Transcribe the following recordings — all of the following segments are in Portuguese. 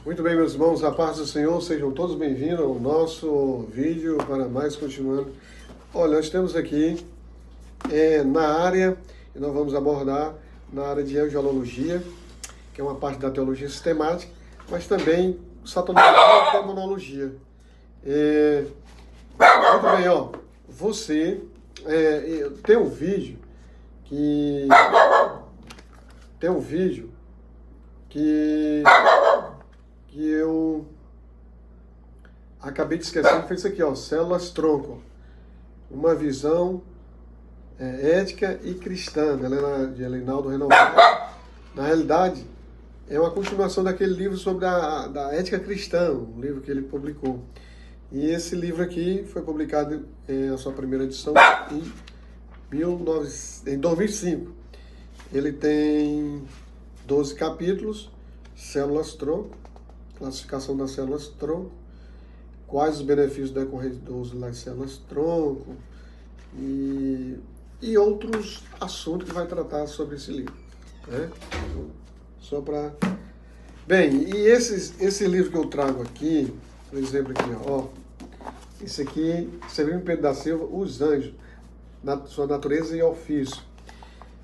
Muito bem, meus irmãos, a paz do Senhor, sejam todos bem-vindos ao nosso vídeo para mais continuando. Olha, nós temos aqui na área, e nós vamos abordar na área de angelologia, que é uma parte da teologia sistemática, mas também satanologia e demonologia. Muito bem, ó, você tem um vídeo que eu acabei de esquecer, que foi isso aqui, ó, Células Tronco, uma visão ética e cristã, de Elinaldo Renovado. Na realidade, é uma continuação daquele livro sobre da ética cristã, um livro que ele publicou. E esse livro aqui foi publicado a sua primeira edição em 2005. Ele tem 12 capítulos, Células Tronco, classificação das células tronco, quais os benefícios decorrentes do uso das células tronco e outros assuntos que vai tratar sobre esse livro, né? Só para... Bem, e esse livro que eu trago aqui, por exemplo, aqui, ó, esse aqui, Severino Pedro da Silva, Os Anjos, Sua Natureza e Ofício.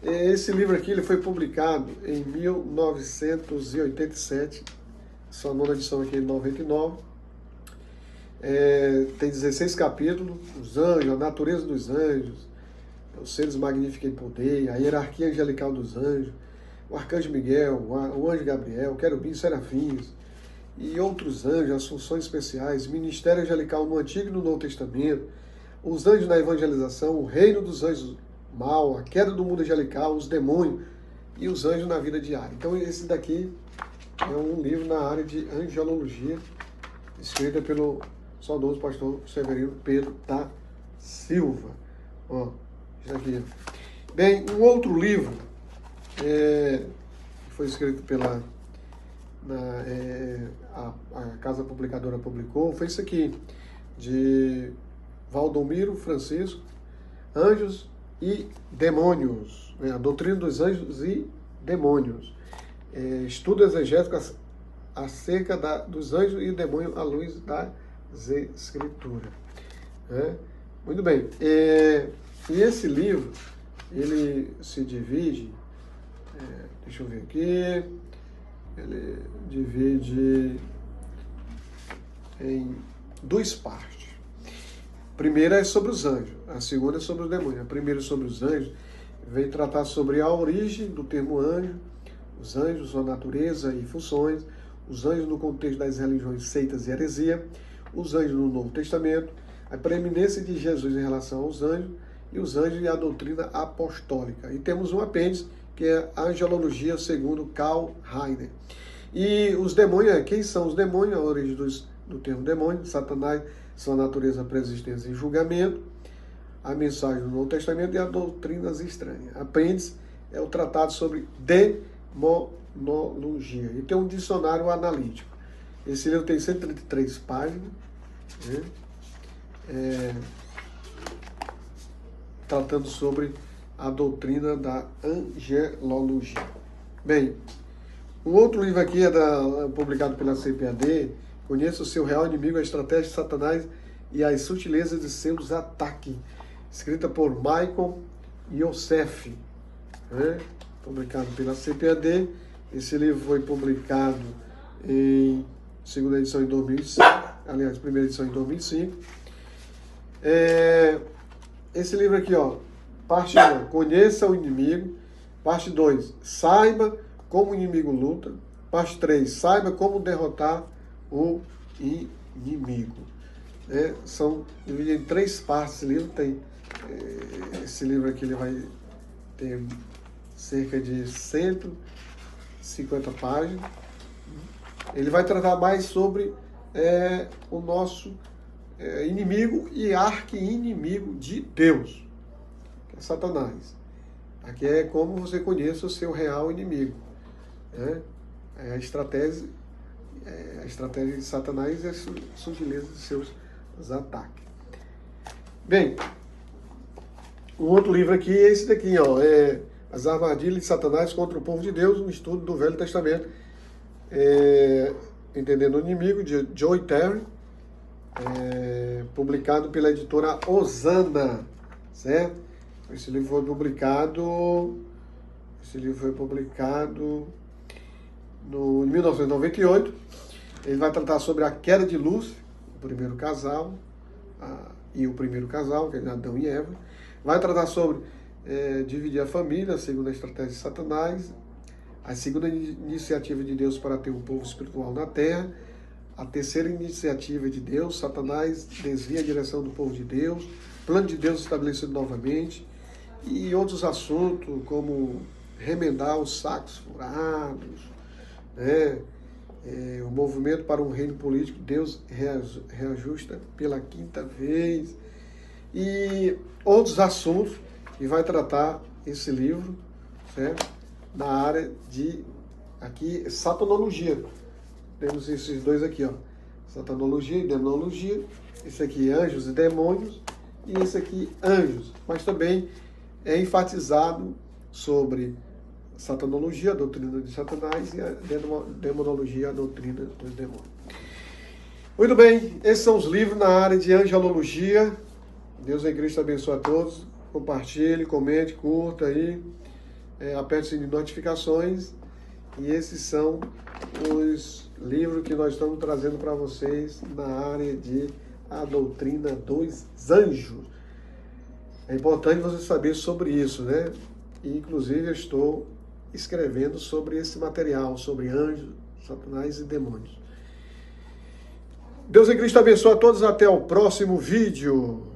Esse livro aqui ele foi publicado em 1987, sua nona edição aqui em 99. Tem 16 capítulos, os anjos, a natureza dos anjos, os seres magníficos em poder, a hierarquia angelical dos anjos, o arcanjo Miguel, o anjo Gabriel, querubins, serafins e outros anjos, as funções especiais, ministério angelical no Antigo e no Novo Testamento, os anjos na evangelização, o reino dos anjos mal, a queda do mundo angelical, os demônios e os anjos na vida diária. Então esse daqui é um livro na área de angelologia, escrito pelo saudoso pastor Severino Pedro da Silva. Ó, isso aqui. Bem, um outro livro que foi escrito pela a casa publicadora publicou, foi isso aqui, de Valdomiro Francisco, Anjos e Demônios, a doutrina dos anjos e demônios. Estudo exegético acerca dos anjos e demônios à luz das Escrituras. Muito bem. E esse livro, ele se divide, deixa eu ver aqui, ele divide em duas partes. A primeira é sobre os anjos, a segunda é sobre os demônios. A primeira sobre os anjos vem tratar sobre a origem do termo anjo, os anjos, sua natureza e funções, os anjos no contexto das religiões, seitas e heresia, os anjos no Novo Testamento, a preeminência de Jesus em relação aos anjos e os anjos e a doutrina apostólica. E temos um apêndice que é a angelologia segundo Karl Rahner. E os demônios, quem são os demônios? A origem do termo demônio, Satanás, sua natureza, preexistência e julgamento, a mensagem do Novo Testamento e as doutrinas estranhas. Apêndice é o tratado sobre demonologia. E tem um dicionário analítico. Esse livro tem 133 páginas, né? Tratando sobre a doutrina da angelologia. Bem, um outro livro aqui publicado pela CPAD, Conheça o seu real inimigo, a estratégia de Satanás e as sutilezas de seus ataques, escrita por Michael Yosef, né? Publicado pela CPAD. Esse livro foi publicado em segunda edição em 2005, aliás, primeira edição em 2005. Esse livro aqui, ó, parte 1, Conheça o inimigo. Parte 2, Saiba como o inimigo luta. Parte 3, Saiba como derrotar o inimigo. São divididos em 3 partes esse livro. Esse livro aqui ele vai ter cerca de 150 páginas. Ele vai tratar mais sobre o nosso inimigo e arqui-inimigo de Deus, que é Satanás. Aqui é como você conhece o seu real inimigo, né? A estratégia de Satanás e a sutileza de seus ataques. Bem, um outro livro aqui é esse daqui, ó, As Armadilhas de Satanás contra o Povo de Deus, um estudo do Velho Testamento. Entendendo o Inimigo, de Joy Terry, publicado pela editora Osana, certo? Esse livro foi publicado em 1998. Ele vai tratar sobre a queda de Lúcifer, o primeiro casal, que é Adão e Eva. Vai tratar sobre dividir a família, segundo a estratégia de Satanás, a segunda iniciativa de Deus para ter um povo espiritual na terra, a terceira iniciativa de Deus, Satanás desvia a direção do povo de Deus, plano de Deus estabelecido novamente, e outros assuntos como remendar os sacos furados, né? O movimento para um reino político, Deus reajusta pela quinta vez, e outros assuntos que vai tratar esse livro, certo? Na área de, aqui, satanologia. Temos esses dois aqui, ó, satanologia e demonologia. Esse aqui, anjos e demônios, e esse aqui, anjos. Mas também é enfatizado sobre satanologia, a doutrina de Satanás, e a demonologia, a doutrina dos demônios. Muito bem, esses são os livros na área de angelologia. Deus em Cristo abençoe a todos. Compartilhe, comente, curta aí, aperte o sininho de notificações. E esses são os livros que nós estamos trazendo para vocês na área de a doutrina dos anjos. É importante você saber sobre isso, né? E, inclusive, eu estou escrevendo sobre esse material, sobre anjos, Satanás e demônios. Deus em Cristo abençoe a todos. Até o próximo vídeo.